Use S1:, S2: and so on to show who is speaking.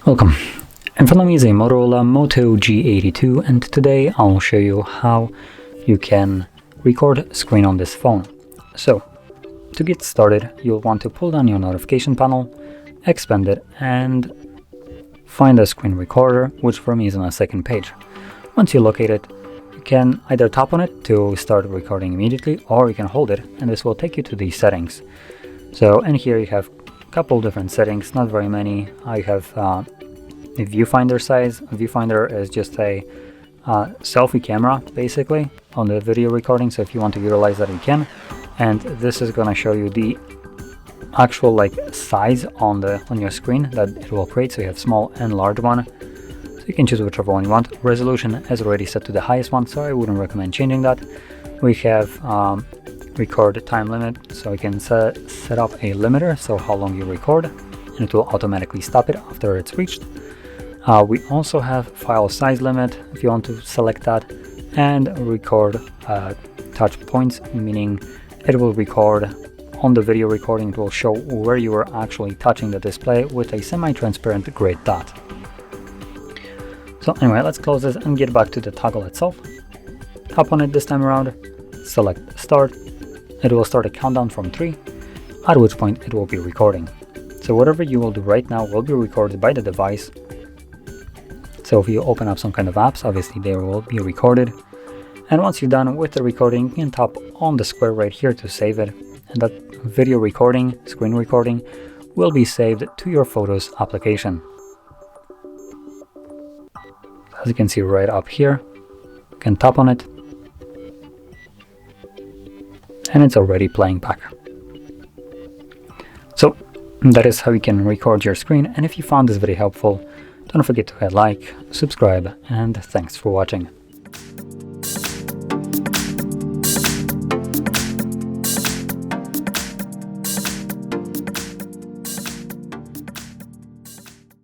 S1: Welcome. In front of me is a Motorola Moto G82, and today I'll show you how you can record screen on this phone. So, to get started, you'll want to pull down your notification panel, expand it, and find a screen recorder, which for me is on the second page. Once you locate it, you can either tap on it to start recording immediately, or you can hold it, and this will take you to the settings. So in here you have couple different settings, not very many. I have a viewfinder size. A viewfinder is just a selfie camera basically on the video recording, so if you want to utilize that you can. And this is going to show you the actual size on your screen that it will create, so you have small and large one, so you can choose whichever one you want. Resolution is already set to the highest one, so I wouldn't recommend changing that. We have record time limit, so you can set up a limiter, so how long you record, and it will automatically stop it after it's reached. We also have file size limit if you want to select that, and record touch points, meaning it will record on the video recording. It will show where you are actually touching the display with a semi-transparent gray dot. So anyway, let's close this and get back to the toggle itself. Tap on it this time around, select start. It will start a countdown from 3, at which point it will be recording. So whatever you will do right now will be recorded by the device. So if you open up some kind of apps, obviously they will be recorded. And once you're done with the recording, you can tap on the square right here to save it. And that video recording, screen recording, will be saved to your Photos application. As you can see right up here, you can tap on it, and it's already playing back. So that is how you can record your screen, and if you found this video helpful, don't forget to hit like, subscribe, and thanks for watching.